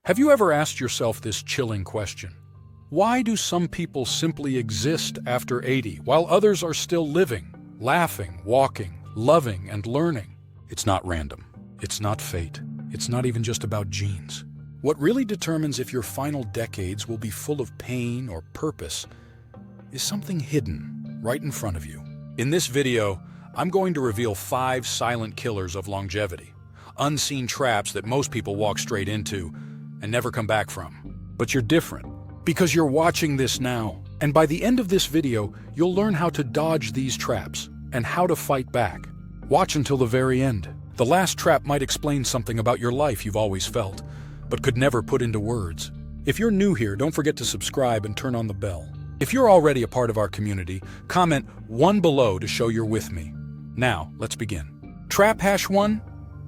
Have you ever asked yourself this chilling question? Why do some people simply exist after 80 while others are still living, laughing, walking, loving, and learning? It's not random. It's not fate. It's not even just about genes. What really determines if your final decades will be full of pain or purpose is something hidden right in front of you. In this video, I'm going to reveal 5 silent killers of longevity, unseen traps that most people walk straight into and never come back from. But you're different because you're watching this now. And by the end of this video, you'll learn how to dodge these traps and how to fight back. Watch until the very end. The last trap might explain something about your life you've always felt, but could never put into words. If you're new here, don't forget to subscribe and turn on the bell. If you're already a part of our community, comment 1 below to show you're with me. Now, let's begin. Trap hash 1.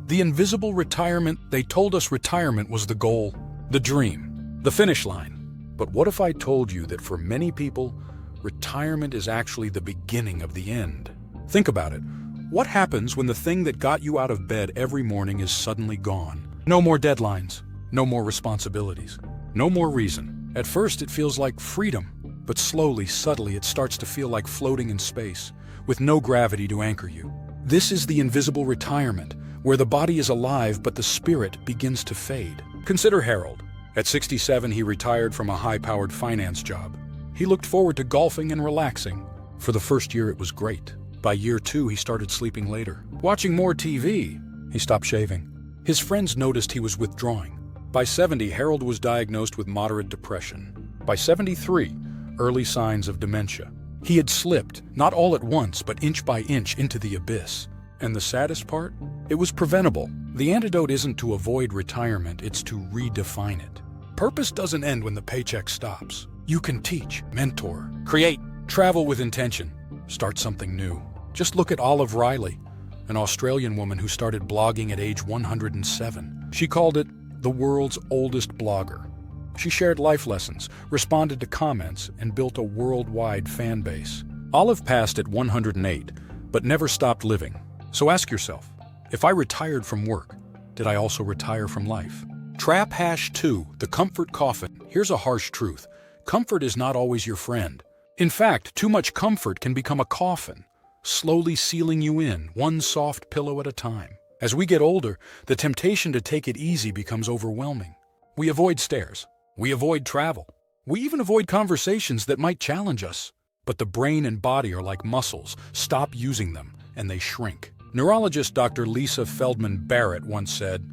The invisible retirement. They told us retirement was the goal, the dream, the finish line. But what if I told you that for many people, retirement is actually the beginning of the end? Think about it. What happens when the thing that got you out of bed every morning is suddenly gone? No more deadlines, no more responsibilities, no more reason. At first it feels like freedom, but slowly, subtly, it starts to feel like floating in space, with no gravity to anchor you. This is the invisible retirement, where the body is alive but the spirit begins to fade. Consider Harold. At 67, he retired from a high-powered finance job. He looked forward to golfing and relaxing. For the first year, it was great. By year 2, he started sleeping later. Watching more TV, he stopped shaving. His friends noticed he was withdrawing. By 70, Harold was diagnosed with moderate depression. By 73, early signs of dementia. He had slipped, not all at once, but inch by inch into the abyss. And the saddest part? It was preventable. The antidote isn't to avoid retirement, it's to redefine it. Purpose doesn't end when the paycheck stops. You can teach, mentor, create, travel with intention, start something new. Just look at Olive Riley, an Australian woman who started blogging at age 107. She called it the world's oldest blogger. She shared life lessons, responded to comments, and built a worldwide fan base. Olive passed at 108, but never stopped living. So ask yourself, if I retired from work, did I also retire from life? Trap hash 2, the comfort coffin. Here's a harsh truth. Comfort is not always your friend. In fact, too much comfort can become a coffin, slowly sealing you in, one soft pillow at a time. As we get older, the temptation to take it easy becomes overwhelming. We avoid stairs. We avoid travel. We even avoid conversations that might challenge us. But the brain and body are like muscles. Stop using them, and they shrink. Neurologist Dr. Lisa Feldman Barrett once said,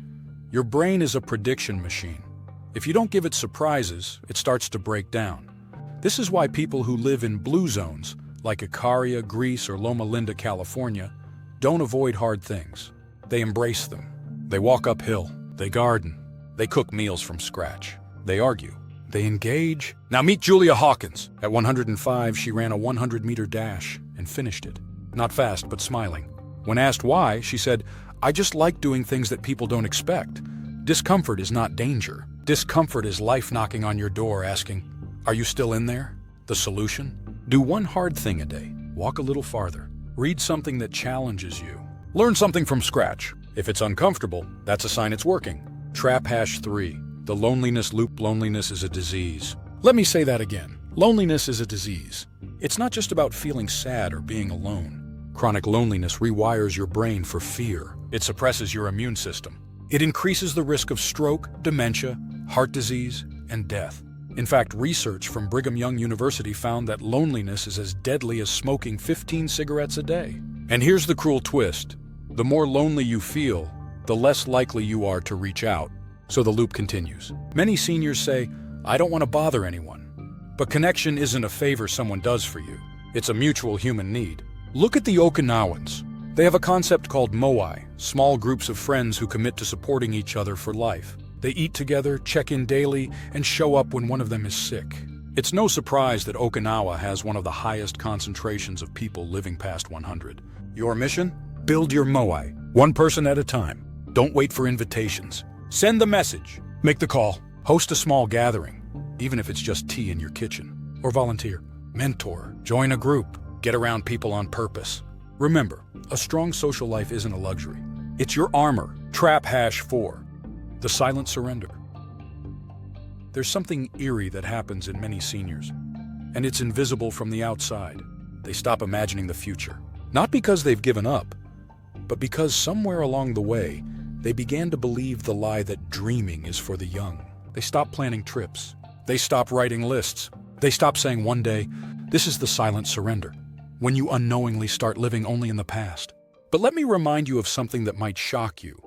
"Your brain is a prediction machine. If you don't give it surprises, it starts to break down." This is why people who live in blue zones, like Icaria, Greece, or Loma Linda, California, don't avoid hard things. They embrace them. They walk uphill. They garden. They cook meals from scratch. They argue. They engage. Now meet Julia Hawkins. At 105, she ran a 100-meter dash and finished it. Not fast, but smiling. When asked why, she said, "I just like doing things that people don't expect. Discomfort is not danger. Discomfort is life knocking on your door asking, 'Are you still in there?' The solution? Do one hard thing a day. Walk a little farther. Read something that challenges you. Learn something from scratch. If it's uncomfortable, that's a sign it's working." Trap hash 3. The loneliness loop. Loneliness is a disease. Let me say that again. Loneliness is a disease. It's not just about feeling sad or being alone. Chronic loneliness rewires your brain for fear. It suppresses your immune system. It increases the risk of stroke, dementia, heart disease, and death. In fact, research from Brigham Young University found that loneliness is as deadly as smoking 15 cigarettes a day. And here's the cruel twist. The more lonely you feel, the less likely you are to reach out. So the loop continues. Many seniors say, "I don't want to bother anyone." But connection isn't a favor someone does for you. It's a mutual human need. Look at the Okinawans. They have a concept called moai, small groups of friends who commit to supporting each other for life. They eat together, check in daily, and show up when one of them is sick. It's no surprise that Okinawa has one of the highest concentrations of people living past 100. Your mission? Build your moai, one person at a time. Don't wait for invitations. Send the message. Make the call. Host a small gathering, even if it's just tea in your kitchen. Or volunteer. Mentor. Join a group. Get around people on purpose. Remember, a strong social life isn't a luxury. It's your armor. Trap hash 4. The silent surrender. There's something eerie that happens in many seniors, and it's invisible from the outside. They stop imagining the future, not because they've given up, but because somewhere along the way, they began to believe the lie that dreaming is for the young. They stop planning trips. They stop writing lists. They stop saying one day, this is the silent surrender, when you unknowingly start living only in the past. But let me remind you of something that might shock you.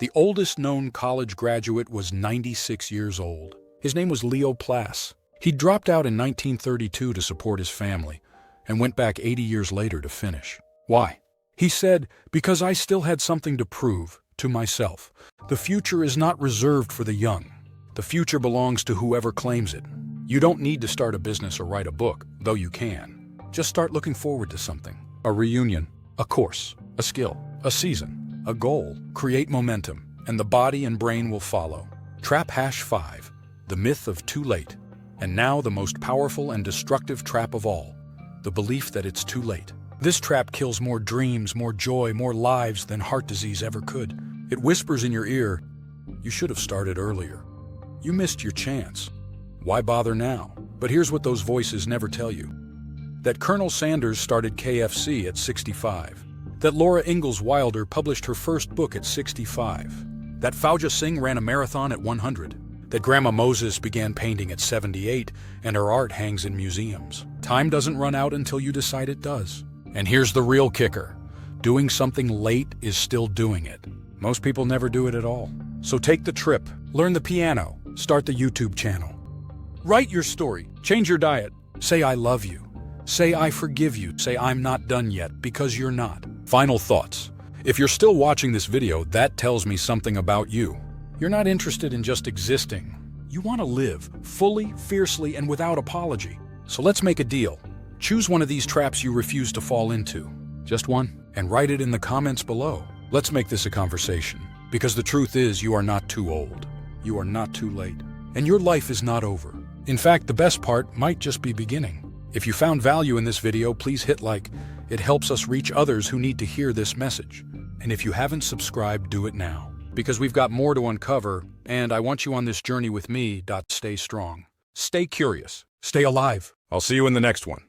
The oldest known college graduate was 96 years old. His name was Leo Plass. He dropped out in 1932 to support his family and went back 80 years later to finish. Why? He said, because I still had something to prove to myself. The future is not reserved for the young. The future belongs to whoever claims it. You don't need to start a business or write a book, though you can. Just start looking forward to something. A reunion, a course, a skill, a season, a goal. Create momentum, and the body and brain will follow. Trap #5, the myth of too late. And now the most powerful and destructive trap of all, the belief that it's too late. This trap kills more dreams, more joy, more lives than heart disease ever could. It whispers in your ear, you should have started earlier. You missed your chance. Why bother now? But here's what those voices never tell you. That Colonel Sanders started KFC at 65. That Laura Ingalls Wilder published her first book at 65. That Fauja Singh ran a marathon at 100. That Grandma Moses began painting at 78, and her art hangs in museums. Time doesn't run out until you decide it does. And here's the real kicker. Doing something late is still doing it. Most people never do it at all. So take the trip, learn the piano, start the YouTube channel. Write your story, change your diet, say I love you, say I forgive you, say I'm not done yet, because you're not. Final thoughts. If you're still watching this video, that tells me something about you. You're not interested in just existing. You want to live, fully, fiercely, and without apology. So let's make a deal. Choose one of these traps you refuse to fall into. Just one, and write it in the comments below. Let's make this a conversation. Because the truth is, you are not too old. You are not too late. And your life is not over. In fact, the best part might just be beginning. If you found value in this video, please hit like. It helps us reach others who need to hear this message. And if you haven't subscribed, do it now. Because we've got more to uncover, and I want you on this journey with me. Stay strong. Stay curious. Stay alive. I'll see you in the next one.